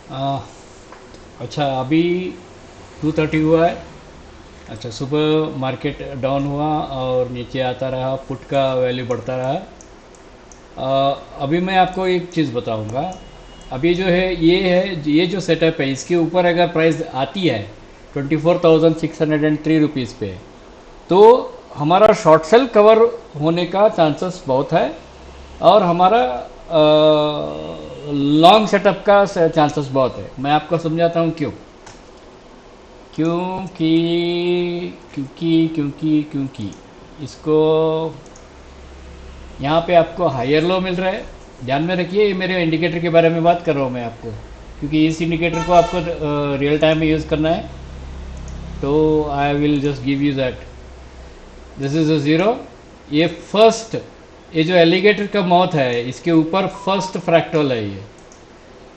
आ, अच्छा, अभी 2:30 हुआ है। अच्छा, सुबह मार्केट डाउन हुआ और नीचे आता रहा, पुट का वैल्यू बढ़ता रहा। अभी मैं आपको एक चीज़ बताऊंगा। अभी जो है ये जो सेटअप है, इसके ऊपर अगर प्राइस आती है 24,603 रुपीज़ पे, तो हमारा शॉर्ट सेल कवर होने का चांसेस बहुत है, और हमारा लॉन्ग सेटअप का चांसेस बहुत है। मैं आपको समझाता हूँ क्यों। क्योंकि क्योंकि इसको यहाँ पे आपको हायर लो मिल रहा है। ध्यान में रखिए, ये मेरे इंडिकेटर के बारे में बात कर रहा हूँ मैं आपको, क्योंकि इस इंडिकेटर को आपको रियल टाइम में यूज़ करना है। तो I will just give you that, this is a zero. ये फर्स्ट, ये जो एलिगेटर का माउथ है, इसके ऊपर फर्स्ट फ्रैक्टल है ये,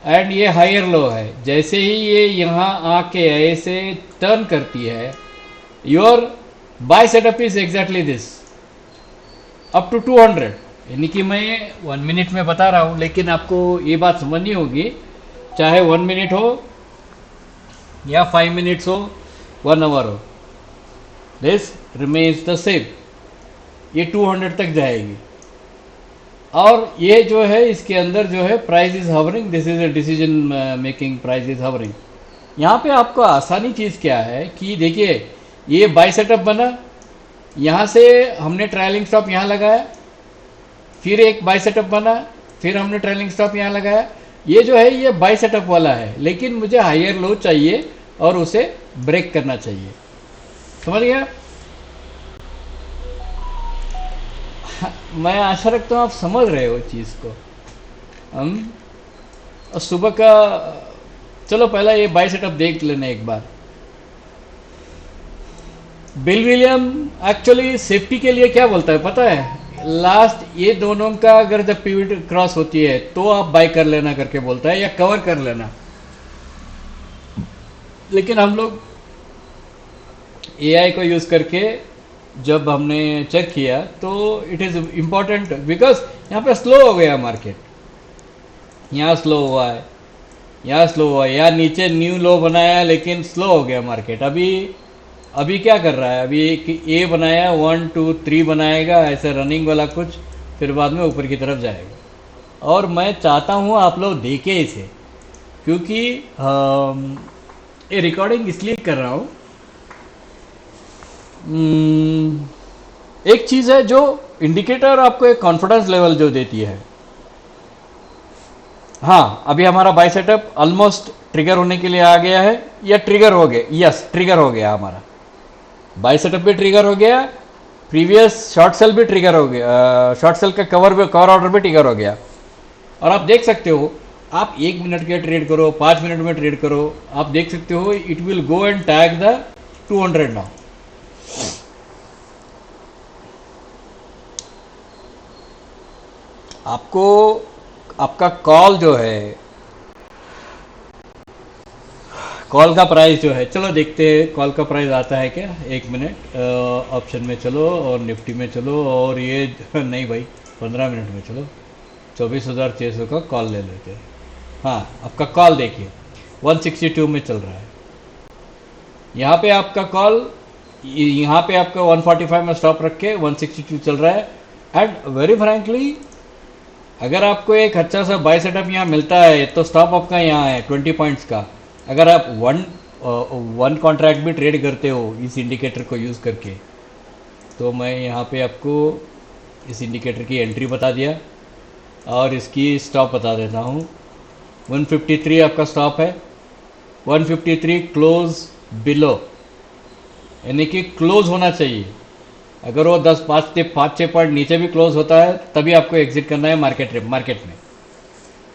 एंड ये हायर लो है। जैसे ही ये यहाँ आके ऐसे टर्न करती है, your buy setup is exactly this, up to 200। यानी कि मैं 1 मिनट में बता रहा हूँ, लेकिन आपको ये बात समझनी होगी, चाहे 1 मिनट हो या 5 मिनट्स हो, 1 आवर हो, दिस रिमेन्स द सेम। ये 200 तक जाएगी। और ये जो है, इसके अंदर जो है price is hovering, this is a decision making, price is hovering. यहाँ पे आपको आसानी चीज़ क्या है कि देखिए, ये बाई सेटअप बना, यहाँ से हमने ट्रायलिंग स्टॉप यहाँ लगाया, फिर एक बाई सेटअप बना, फिर हमने ट्रेलिंग स्टॉप यहाँ लगाया। ये जो है ये बाई सेटअप वाला है, लेकिन मुझे हायर लो चाहिए और उसे ब्रेक करना चाहिए। समझ गया? मैं आशा रखता हूँ आप समझ रहे हो चीज़ को। हम और सुबह का, चलो पहला ये बाई सेटअप देख लेना एक बार। बिल विलियम एक्चुअली सेफ्टी के लिए क्या बोलता है पता है? लास्ट ये दोनों का अगर जब पीवीट क्रॉस होती है तो आप बाय कर लेना करके बोलता है, या कवर कर लेना। लेकिन हम लोग एआई को यूज करके जब हमने चेक किया, तो इट इज इम्पॉर्टेंट, बिकॉज यहाँ पे स्लो हो गया मार्केट। यहाँ स्लो हुआ है, यहाँ स्लो हुआ है, यहाँ नीचे न्यू लो बनाया, लेकिन स्लो हो गया मार्केट। अभी अभी क्या कर रहा है? अभी एक ए बनाया, 1 2 3 बनाएगा ऐसे रनिंग वाला कुछ, फिर बाद में ऊपर की तरफ जाएगा। और मैं चाहता हूँ आप लोग देखें इसे, क्योंकि ये रिकॉर्डिंग इसलिए कर रहा हूँ। एक चीज़ है जो इंडिकेटर आपको एक कॉन्फिडेंस लेवल जो देती है। हाँ, अभी हमारा बाई सेटअप ऑलमोस्ट ट्रिगर होने के लिए आ गया है, या ट्रिगर हो गया, यस ट्रिगर हो गया हमारा। बाई सेटअप भी ट्रिगर हो गया, प्रीवियस शॉर्ट सेल भी ट्रिगर हो गया, शॉर्ट सेल का कवर ऑर्डर भी ट्रिगर हो गया। और आप देख सकते हो, आप 1 मिनट के ट्रेड करो, 5 मिनट में ट्रेड करो, आप देख सकते हो it will go and tag the 200 now. आपको आपका कॉल जो है, कॉल का प्राइस जो है, चलो देखते हैं कॉल का प्राइस आता है क्या। 1 मिनट, ऑप्शन में चलो और निफ्टी में चलो, और ये नहीं भाई, 15 मिनट में चलो। 24,600 का कॉल ले लेते हैं। हाँ, आपका कॉल देखिए 162 में चल रहा है। यहाँ पे आपका कॉल, यहाँ पे आपका 145 में स्टॉप रख के 162 चल रहा है। एंड वेरी फ्रैंकली, अगर आपको एक अच्छा सा बाय सेटअप यहाँ मिलता है, तो स्टॉप आपका यहाँ है 20 पॉइंट्स का। अगर आप वन कॉन्ट्रैक्ट भी ट्रेड करते हो इस इंडिकेटर को यूज़ करके, तो मैं यहाँ पे आपको इस इंडिकेटर की एंट्री बता दिया और इसकी स्टॉप बता देता हूँ। 153 आपका स्टॉप है, 153 क्लोज बिलो, यानी कि क्लोज होना चाहिए। अगर वो 5-6 पॉइंट नीचे भी क्लोज होता है, तभी आपको एग्जिट करना है मार्केट में।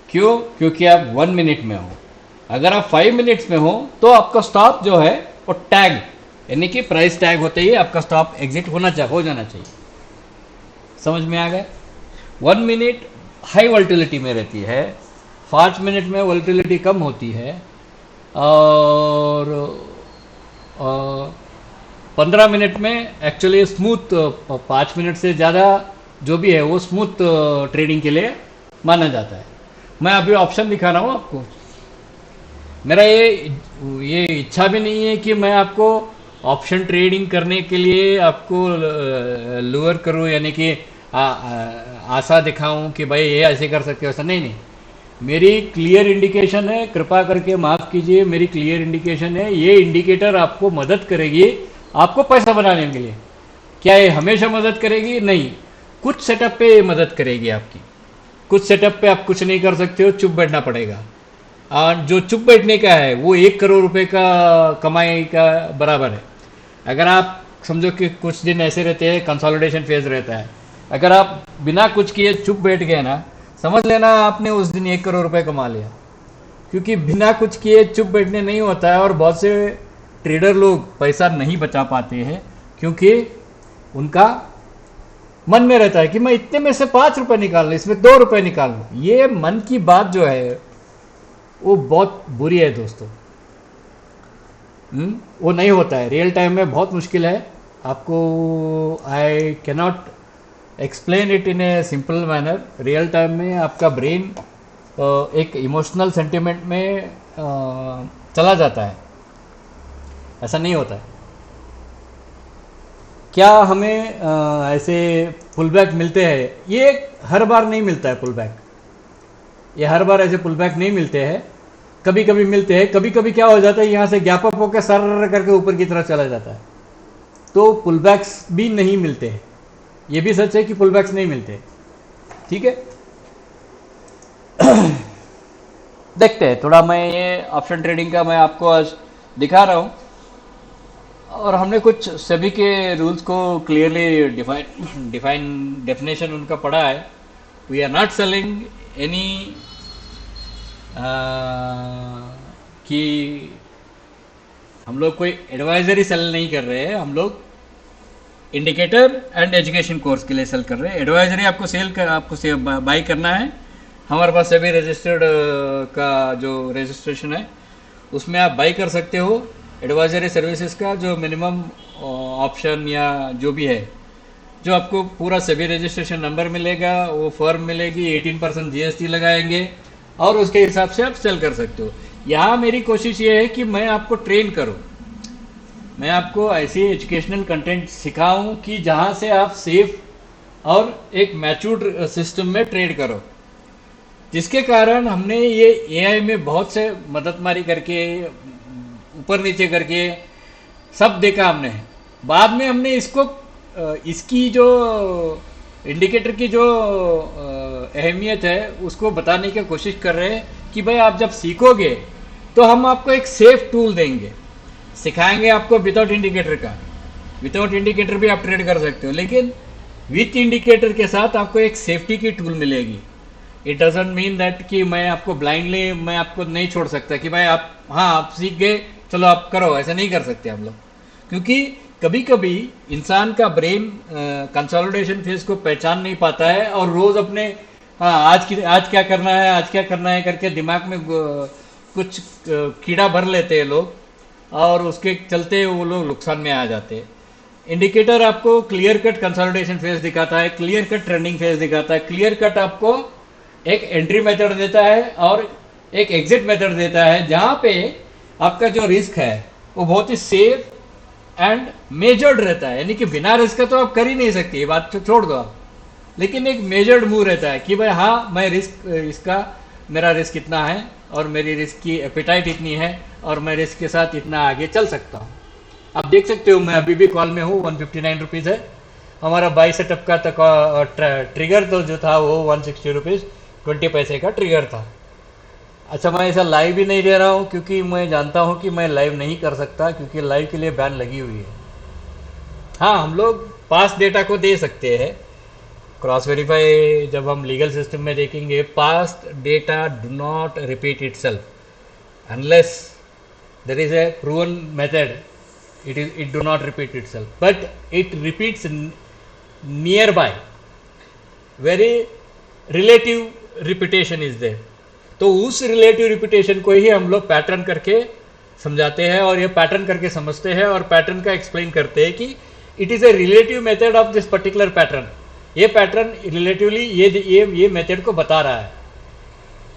क्यों? क्योंकि आप 1 मिनट में हो। अगर आप 5 मिनट्स में हो, तो आपका स्टॉप जो है वो टैग, यानी कि प्राइस टैग होते ही आपका स्टॉप एग्जिट हो जाना चाहिए। समझ में आ गया? 1 मिनट हाई वोल्टिलिटी में रहती है, 5 मिनट में वोल्टिलिटी कम होती है, और 15 मिनट में एक्चुअली स्मूथ, 5 मिनट से ज़्यादा जो भी है वो स्मूथ ट्रेडिंग के लिए माना जाता है। मैं अभी ऑप्शन दिखा रहा हूँ आपको। मेरा ये इच्छा भी नहीं है कि मैं आपको ऑप्शन ट्रेडिंग करने के लिए आपको लूअर करूं, यानी कि आशा दिखाऊं कि भाई ये ऐसे कर सकते हो, ऐसा नहीं नहीं। मेरी क्लियर इंडिकेशन है, कृपा करके माफ कीजिए, मेरी क्लियर इंडिकेशन है, ये इंडिकेटर आपको मदद करेगी आपको पैसा बनाने के लिए। क्या ये हमेशा मदद करेगी? नहीं, कुछ सेटअप पे ये मदद करेगी आपकी। कुछ सेटअप पे आप कुछ नहीं कर सकते हो, चुप बैठना पड़ेगा। और जो चुप बैठने का है वो 1 करोड़ रुपए का कमाई का बराबर है। अगर आप समझो कि कुछ दिन ऐसे रहते हैं, कंसोलिडेशन फेज रहता है, अगर आप बिना कुछ किए चुप बैठ गए ना, समझ लेना आपने उस दिन 1 करोड़ रुपए कमा लिया। क्योंकि बिना कुछ किए चुप बैठने नहीं होता है, और बहुत से ट्रेडर लोग पैसा नहीं बचा पाते हैं क्योंकि उनका मन में रहता है कि मैं इतने में से 5 रुपए निकाल लूँ, इसमें 2 रुपए निकाल लूँ। ये मन की बात जो है वो बहुत बुरी है दोस्तों। वो नहीं होता है रियल टाइम में, बहुत मुश्किल है आपको। I cannot explain it in a simple manner. Real time में आपका ब्रेन एक इमोशनल सेंटिमेंट में चला जाता है, ऐसा नहीं होता है। क्या हमें ऐसे पुल बैक मिलते हैं? ये हर बार नहीं मिलता है पुल बैक, ये हर बार ऐसे पुल बैक नहीं मिलते हैं, कभी कभी मिलते हैं। कभी कभी क्या हो जाता है, यहाँ से गैप अप होकर सर करके ऊपर की तरफ चला जाता है, तो पुल बैक्स भी नहीं मिलते हैं। ये भी सच है कि पुल बैक्स नहीं मिलते। ठीक है, देखते हैं थोड़ा। मैं ये ऑप्शन ट्रेडिंग का मैं आपको आज दिखा रहा हूँ, और हमने कुछ सभी के रूल्स को क्लियरली डेफिनेशन उनका पढ़ा है। We are not selling any कि हम लोग कोई एडवाइजरी सेल नहीं कर रहे हैं, हम लोग इंडिकेटर एंड एजुकेशन कोर्स के लिए सेल कर रहे हैं। एडवाइजरी आपको बाई करना है, हमारे पास सभी रजिस्टर्ड का जो रजिस्ट्रेशन है उसमें आप बाई कर सकते हो। एडवाइजरी सर्विसेज का जो मिनिमम ऑप्शन या जो भी है, जो आपको पूरा सभी रजिस्ट्रेशन नंबर मिलेगा, वो फर्म मिलेगी, 18% जीएसटी लगाएंगे, और उसके हिसाब से आप सेल कर सकते हो। यहाँ मेरी कोशिश ये है कि मैं आपको ट्रेन करूँ, मैं आपको ऐसी एजुकेशनल कंटेंट सिखाऊं कि जहाँ से आप सेफ और एक मैच्योर्ड सिस्टम में ट्रेड करो, जिसके कारण हमने ये एआई में बहुत से मददमारी करके ऊपर नीचे करके सब देखा हमने। बाद में हमने इसको इसकी जो इंडिकेटर की जो अहमियत है उसको बताने की कोशिश कर रहे हैं कि भाई आप जब सीखोगे तो हम आपको एक सेफ टूल देंगे, सिखाएंगे आपको विदाउट इंडिकेटर का। विदाउट इंडिकेटर भी आप ट्रेड कर सकते हो, लेकिन विथ इंडिकेटर के साथ आपको एक सेफ्टी की टूल मिलेगी। इट डजंट मीन दैट कि मैं आपको ब्लाइंडली मैं आपको नहीं छोड़ सकता कि भाई आप हाँ आप सीख गए चलो आप करो, ऐसा नहीं कर सकते हम लोग। क्योंकि कभी कभी इंसान का ब्रेन कंसोलिडेशन फेज को पहचान नहीं पाता है, और रोज अपने हाँ आज क्या करना है, आज क्या करना है करके दिमाग में कुछ कीड़ा भर लेते हैं लोग, और उसके चलते वो लोग नुकसान में आ जाते हैं। इंडिकेटर आपको क्लियर कट कंसोलिडेशन फेज दिखाता है, क्लियर कट ट्रेंडिंग फेज दिखाता है, क्लियर कट आपको एक एंट्री मेथड देता है और एक एग्जिट मेथड देता है, जहां पे आपका जो रिस्क है वो बहुत ही सेफ एंड मेजर्ड रहता है। यानी कि बिना रिस्क का तो आप कर ही नहीं सकते, ये बात तो छोड़ दो आप, लेकिन एक मेजर्ड मूव रहता है कि भाई हाँ मैं रिस्क इसका मेरा रिस्क इतना है और मेरी रिस्क की एपिटाइट इतनी है और मैं रिस्क के साथ इतना आगे चल सकता हूँ। आप देख सकते हो मैं अभी भी कॉल में हूँ, 159 रुपीज़ है हमारा बाई सेटअप का। तो ट्रिगर तो जो था वो 160 रुपीज़ 20 पैसे का ट्रिगर था। अच्छा, मैं ऐसा लाइव भी नहीं दे रहा हूँ क्योंकि मैं जानता हूँ कि मैं लाइव नहीं कर सकता, क्योंकि लाइव के लिए बैन लगी हुई है। हाँ, हम लोग पास डेटा को दे सकते हैं, क्रॉस वेरीफाई जब हम लीगल सिस्टम में देखेंगे, past data do not repeat itself unless there is a proven method, it do not repeat itself, but it repeats nearby, very relative repetition is there। तो उस relative repetition को ही हम लोग pattern करके समझाते हैं, और ये पैटर्न करके समझते हैं, और पैटर्न का एक्सप्लेन करते हैं कि it is a relative method of this particular pattern. ये पैटर्न रिलेटिवली ये मेथड को बता रहा है।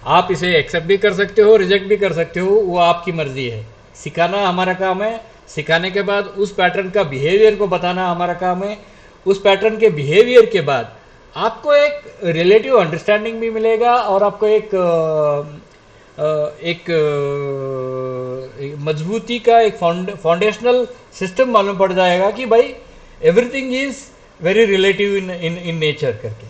आप इसे एक्सेप्ट भी कर सकते हो, रिजेक्ट भी कर सकते हो, वो आपकी मर्जी है। सिखाना हमारा काम है, सिखाने के बाद उस पैटर्न का बिहेवियर को बताना हमारा काम है। उस पैटर्न के बिहेवियर के बाद आपको एक रिलेटिव अंडरस्टैंडिंग भी मिलेगा और आपको एक मजबूती का एक फाउंडेशनल सिस्टम मालूम पड़ जाएगा कि भाई everything is very relative in in in nature करके।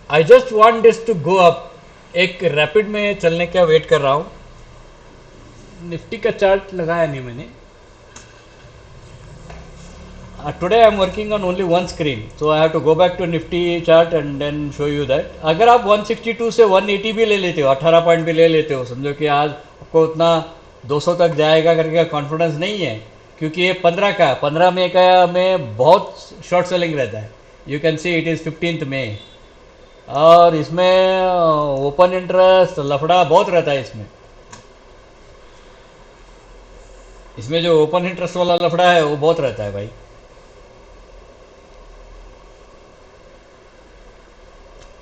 I just want this to go up. एक रैपिड में चलने का वेट कर रहा हूं। निफ्टी का चार्ट लगाया नहीं मैंने। Today I am working on only one screen, so I have to go back to Nifty chart and then show you that. अगर आप 162 से 180 भी ले लेते हो, 18 पॉइंट भी ले लेते हो, समझो कि आज आपको उतना 200 तक जाएगा करके कॉन्फिडेंस नहीं है, क्योंकि ये 15 मई का में बहुत शॉर्ट सेलिंग रहता है। You can see it is 15 मई, और इसमें ओपन इंटरेस्ट लफड़ा बहुत रहता है। इसमें जो ओपन इंटरेस्ट वाला लफड़ा है वो बहुत रहता है भाई।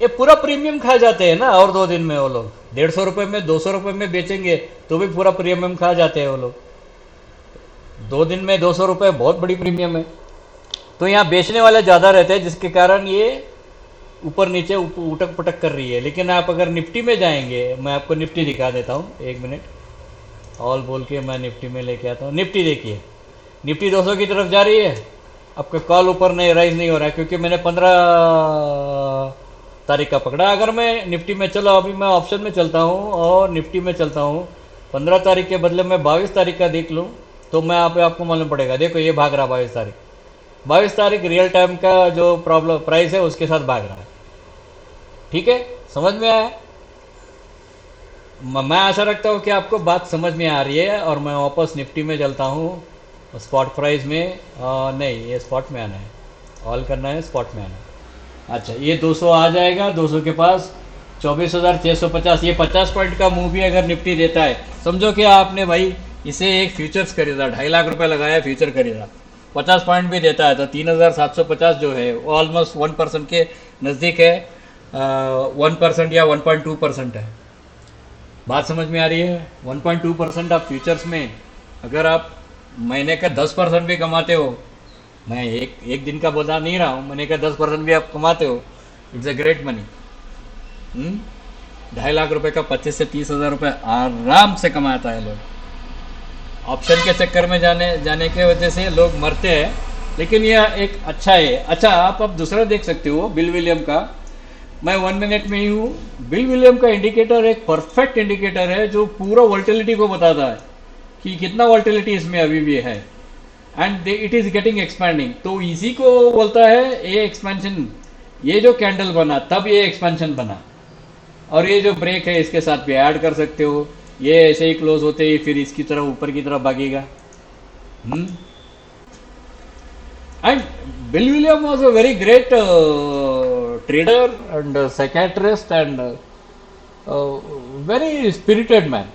ये पूरा प्रीमियम खा जाते हैं ना, और 2 दिन में वो लोग 150 रुपए में 200 रुपए में बेचेंगे तो भी पूरा प्रीमियम खा जाते हैं वो लोग। 2 दिन में 200 रुपए बहुत बड़ी प्रीमियम है। तो यहाँ बेचने वाले ज़्यादा रहते हैं, जिसके कारण ये ऊपर नीचे उटक पटक कर रही है। लेकिन आप अगर निफ्टी में जाएंगे, मैं आपको निफ्टी दिखा देता हूँ, 1 मिनट ऑल बोल के मैं निफ्टी में लेके आता हूँ। निफ्टी देखिए, निफ्टी 200 की तरफ जा रही है। आपका कॉल ऊपर नहीं राइज नहीं हो रहा है, क्योंकि मैंने 15 तारीख का पकड़ा। अगर मैं निफ्टी में चलो, अभी मैं ऑप्शन में चलता हूँ और निफ्टी में चलता हूँ, 15 तारीख के बदले मैं 22 तारीख का देख लूँ तो मैं आपको मालूम पड़ेगा। देखो ये भाग रहा 22 तारीख रियल टाइम का जो प्रॉब्लम प्राइस है उसके साथ भाग रहा है। ठीक है, समझ में आया? मैं आशा रखता हूँ कि आपको बात समझ में आ रही है। और मैं वापस निफ्टी में चलता हूँ स्पॉट प्राइस में। नहीं, ये स्पॉट में आना है, ऑल करना है, स्पॉट में आना है। अच्छा, ये 200 आ जाएगा, 200 के पास 24,650। ये 50 पॉइंट का मूव भी अगर निफ्टी देता है, समझो कि आपने भाई इसे एक फ्यूचर्स खरीदा, 2.5 लाख रुपए लगाया, फ्यूचर खरीदा, 50 पॉइंट भी देता है तो 3,750 जो है वो ऑलमोस्ट 1% के नज़दीक है। 1% या 1.2% है। बात समझ में आ रही है? 1.2% आप फ्यूचर्स में अगर आप महीने का 10% भी कमाते हो, मैं एक दिन का बता नहीं रहा हूँ, महीने का 10% भी आप कमाते हो, it's a great money. 2.5 lakh रुपए का 25 से 30 हज़ार रुपये आराम से कमाता है लोग। ऑप्शन के चक्कर में जाने के वजह से लोग मरते हैं, लेकिन यह एक अच्छा है। अच्छा, आप अब दूसरा देख सकते हो बिल विलियम का। मैं 1 मिनट में ही हूँ। बिल विलियम का इंडिकेटर एक परफेक्ट इंडिकेटर है जो पूरा वोल्टिलिटी को बताता है कि कितना वोल्टिलिटी इसमें अभी भी है, and it is getting expanding. तो इसी को बोलता है ये एक्सपेंशन। ये जो कैंडल बना तब ये एक्सपेंशन बना, और ये जो ब्रेक है इसके साथ भी ऐड कर सकते हो। ये ऐसे ही क्लोज होते ही फिर इसकी तरफ ऊपर की तरफ भागेगा। And bill William was a very great trader and psychiatrist and very spirited man.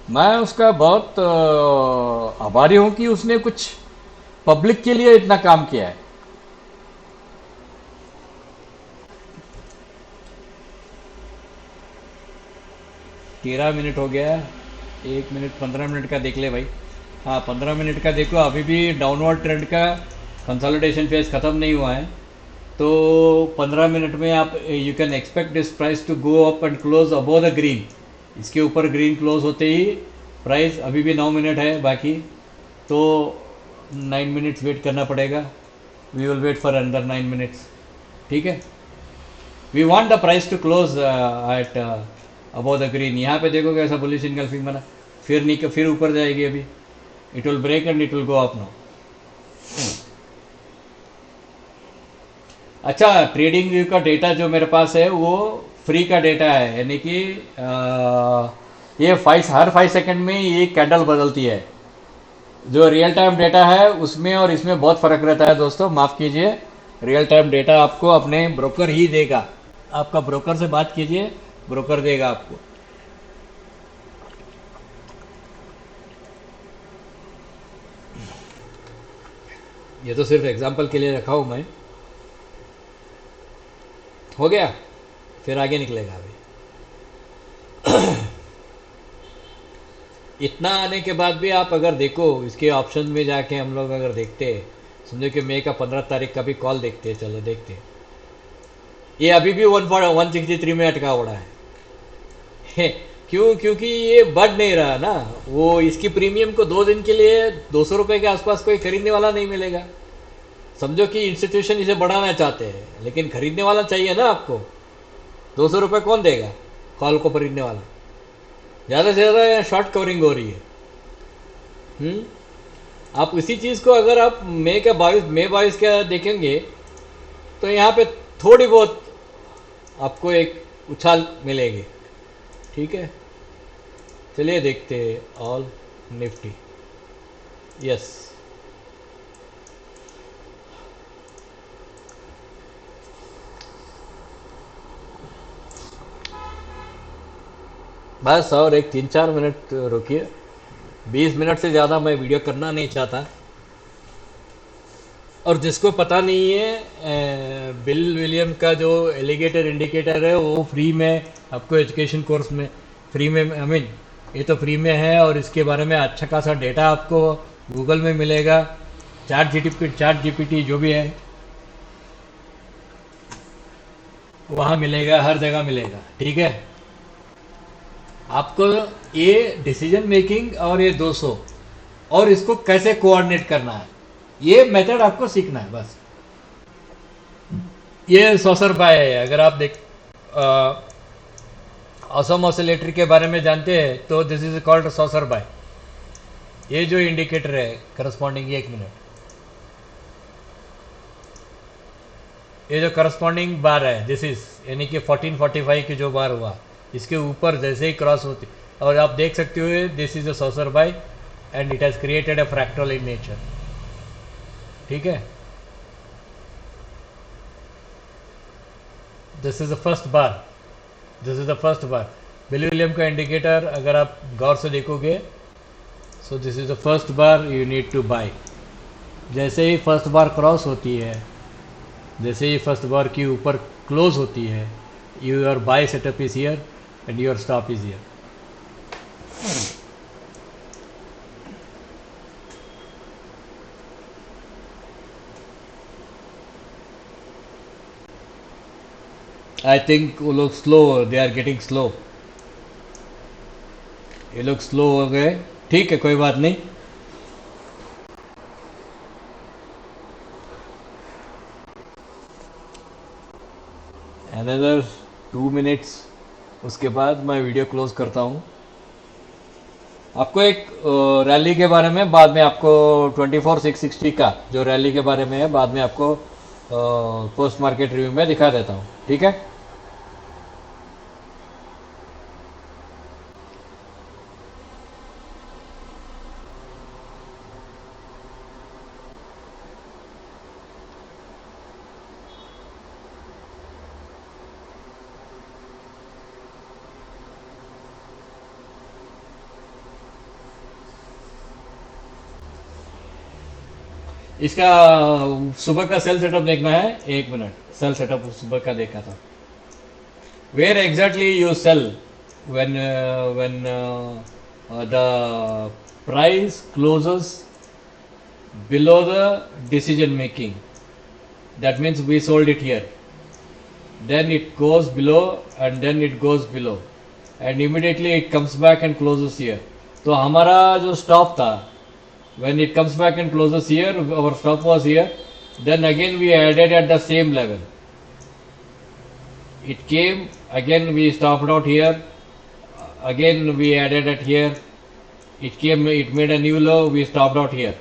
मैं उसका बहुत आभारी हूं कि उसने कुछ पब्लिक के लिए इतना काम किया है। 13 मिनट हो गया। 1 मिनट 15 मिनट का देख ले भाई। हाँ, 15 मिनट का देखो, अभी भी डाउनवर्ड ट्रेंड का कंसोलिडेशन फेज खत्म नहीं हुआ है। तो 15 मिनट में आप you can expect this price to go up and close above the green. इसके ऊपर ग्रीन क्लोज होते ही प्राइस, अभी भी 9 मिनट है बाकी, तो 9 मिनट्स वेट करना पड़ेगा। We will wait for under 9 minutes. ठीक है, we want the price to close at above the green. यहाँ पे देखो कैसा बुलिश इनगल्फिंग बना, फिर ऊपर जाएगी अभी। It will break and it will go up now. अच्छा, ट्रेडिंग व्यू का डेटा जो मेरे पास है वो फ्री का डेटा है, यानी कि ये हर 5 सेकंड में ये कैंडल बदलती है। जो रियल टाइम डेटा है उसमें और इसमें बहुत फर्क रहता है दोस्तों, माफ कीजिए। रियल टाइम डेटा आपको अपने ब्रोकर ही देगा। आपका ब्रोकर से बात कीजिए, ब्रोकर देगा आपको। ये तो सिर्फ एग्जांपल के लिए रखा हूं मैं। हो गया, फिर आगे निकलेगा अभी। इतना आने के बाद भी आप अगर देखो इसके ऑप्शन में जाके हम लोग अगर देखते हैं, समझो कि मई का 15 तारीख का भी कॉल देखते हैं, चलो देखते हैं। ये अभी भी 163 में अटका हुआ है। क्यों? क्योंकि ये बढ़ नहीं रहा ना। वो इसकी प्रीमियम को 2 दिन के लिए 200 रुपए के आसपास कोई खरीदने वाला नहीं मिलेगा। समझो कि इंस्टीट्यूशन इसे बढ़ाना चाहते हैं, लेकिन खरीदने वाला चाहिए ना आपको। 200 रुपये कौन देगा कॉल को खरीदने वाला? ज़्यादा से ज़्यादा शॉर्ट कवरिंग हो रही है। हम्म आप इसी चीज़ को अगर आप मई 22 का देखेंगे, तो यहाँ पे थोड़ी बहुत आपको एक उछाल मिलेगी। ठीक है, चलिए देखते हैं ऑल निफ्टी। यस, बस और एक 3-4 मिनट रुकिए। 20 मिनट से ज़्यादा मैं वीडियो करना नहीं चाहता। और जिसको पता नहीं है, बिल विलियम का जो एलिगेटर इंडिकेटर है वो फ्री में आपको एजुकेशन कोर्स में फ्री में, आई मीन ये तो फ्री में है, और इसके बारे में अच्छा खासा डेटा आपको गूगल में मिलेगा। चैट जीपीटी जो भी है वहाँ मिलेगा, हर जगह मिलेगा। ठीक है, आपको ये डिसीजन मेकिंग और ये 200 और इसको कैसे कोऑर्डिनेट करना है, ये मेथड आपको सीखना है बस। ये सॉसर बाय है। अगर आप देख ऑसम ऑसिलेटर के बारे में जानते हैं तो this is called saucer buy. ये जो इंडिकेटर है करस्पॉन्डिंग, 1 मिनट, ये जो करस्पॉन्डिंग बार है दिस इज, यानी कि 1445 की जो बार हुआ, इसके ऊपर जैसे ही क्रॉस होती, और आप देख सकते हो this is a saucer buy and it has created a fractal in nature. ठीक है, this is the first bar, this is the first bar. Bill William का इंडिकेटर अगर आप गौर से देखोगे, so this is the first bar, you need to buy. जैसे ही फर्स्ट बार क्रॉस होती है, जैसे ही फर्स्ट बार की ऊपर क्लोज होती है, your buy setup is here and your stop is here. I think वो लोग slow, they are getting slow, ये लोग स्लो हो गए। ठीक है, कोई बात नहीं। अनदर 2 मिनट्स, उसके बाद मैं वीडियो क्लोज करता हूँ। आपको एक रैली के बारे में बाद में, आपको 24,660 का जो रैली के बारे में है, बाद में आपको पोस्ट मार्केट रिव्यू में दिखा देता हूँ। ठीक है, इसका सुबह का सेल सेटअप देखना है। 1 मिनट, सेल सेटअप सुबह का देखा था। Where exactly you sell when the price closes below the decision making, that means we sold it here, then it goes below and then it goes below and immediately it comes back and closes here. तो हमारा जो stop था, when it comes back and closes here, our stop was here, then again we added at the same level. It came, again we stopped out here, again we added at here, it came, it made a new low, we stopped out here.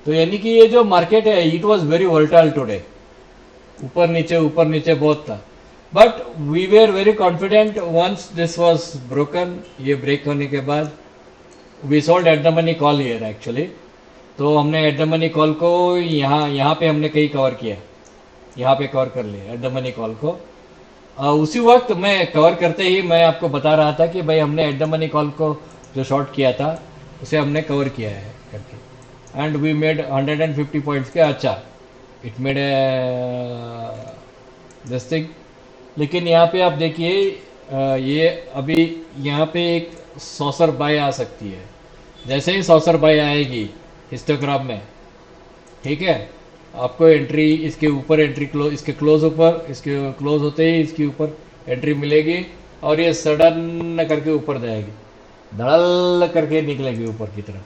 तो यानी कि ये जो market है, it was very volatile today, ऊपर नीचे बहुत था, but we were very confident once this was broken. ये ब्रेक होने के बाद we sold at the money call here actually. तो हमने एट द मनी कॉल को यहाँ पे हमने कहीं कवर किया, यहाँ पे कवर कर लिया एट द मनी कॉल को। उसी वक्त मैं कवर करते ही मैं आपको बता रहा था कि भाई हमने एट द मनी कॉल को जो शॉर्ट किया था उसे हमने कवर किया है करके, एंड वी मेड 150 पॉइंट्स के। अच्छा, इट मेड दिस थिंग लेकिन यहाँ पे आप देखिए ये अभी यहाँ पे एक सॉसर बाय आ सकती है। जैसे ही सॉसर बाय आएगी हिस्टोग्राम में, ठीक है, आपको एंट्री इसके ऊपर एंट्री क्लोज, इसके क्लोज ऊपर, इसके क्लोज होते ही इसके ऊपर एंट्री मिलेगी और ये सडन करके ऊपर जाएगी, धड़ल करके निकलेगी ऊपर की तरफ।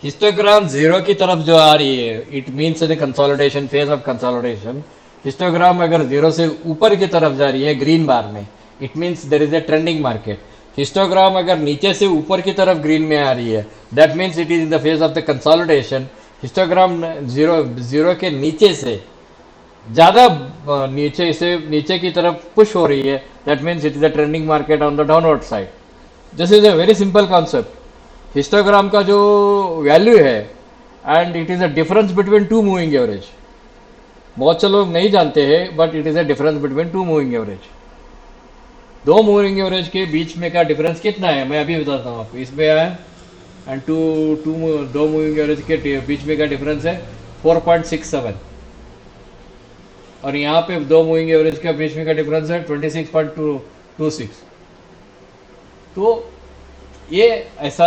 हिस्टोग्राम जीरो की तरफ जो आ रही है, it means the consolidation phase of consolidation. Histogram अगर जीरो से ऊपर की तरफ जा रही है ग्रीन बार में, it means there is a trending market. Histogram अगर नीचे से ऊपर की तरफ ग्रीन में आ रही है, that means it is in the phase of the consolidation. Histogram zero के नीचे से ज्यादा नीचे से नीचे की तरफ पुश हो रही है, that means it is a trending market on the downward side. This is a very simple concept. Histogram का जो वैल्यू है, and it is a difference between two moving average. बहुत से लोग नहीं जानते हैं, but it is a difference between two moving average. दो मूविंग एवरेज के बीच में का डिफरेंस कितना है, मैं अभी बताता हूँ आपको। इसमें है एंड दो मूविंग एवरेज के बीच में का डिफरेंस है 4.67, और यहाँ पे दो मूविंग एवरेज के बीच में का डिफरेंस है 26.26। तो ये ऐसा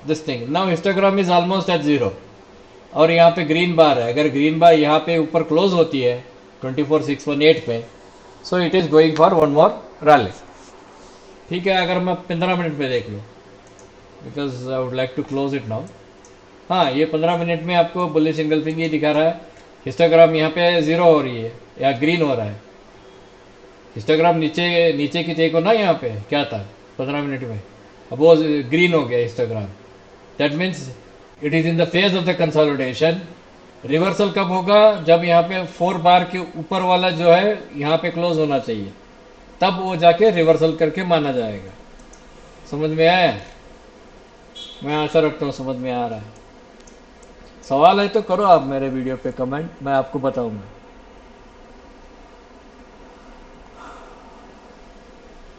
this thing. Now histogram is almost at zero, और यहाँ पे ग्रीन बार है। अगर ग्रीन बार यहाँ पे ऊपर क्लोज होती है 24,618 पे, so it is going for one more rally. ठीक है, अगर मैं 15 मिनट में देख लूँ, because I would like to close it now. हाँ, ये 15 मिनट में आपको बुलिश एंगल्फिंग ये दिखा रहा है। हिस्टोग्राम यहाँ पे जीरो हो रही है या ग्रीन हो रहा है। हिस्टोग्राम नीचे नीचे की देखो ना, यहाँ पे क्या था 15 मिनट में, अब वो ग्रीन हो गया histogram. That means it is in the phase of the consolidation. Reversal कब होगा, जब यहाँ पे 4 बार के ऊपर वाला जो है यहाँ पे क्लोज होना चाहिए, तब वो जाके रिवर्सल करके माना जाएगा। समझ में आया? मैं आशा रखता हूँ समझ में आ रहा है। सवाल है तो करो आप मेरे वीडियो पे कमेंट, मैं आपको बताऊंगा।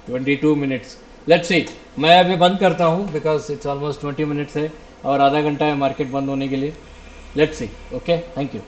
Twenty 22 minutes, let's see. मैं अभी बंद करता हूँ बिकॉज इट्स ऑलमोस्ट 20 मिनट्स है और आधा घंटा है मार्केट बंद होने के लिए। Let's see. Okay, thank you.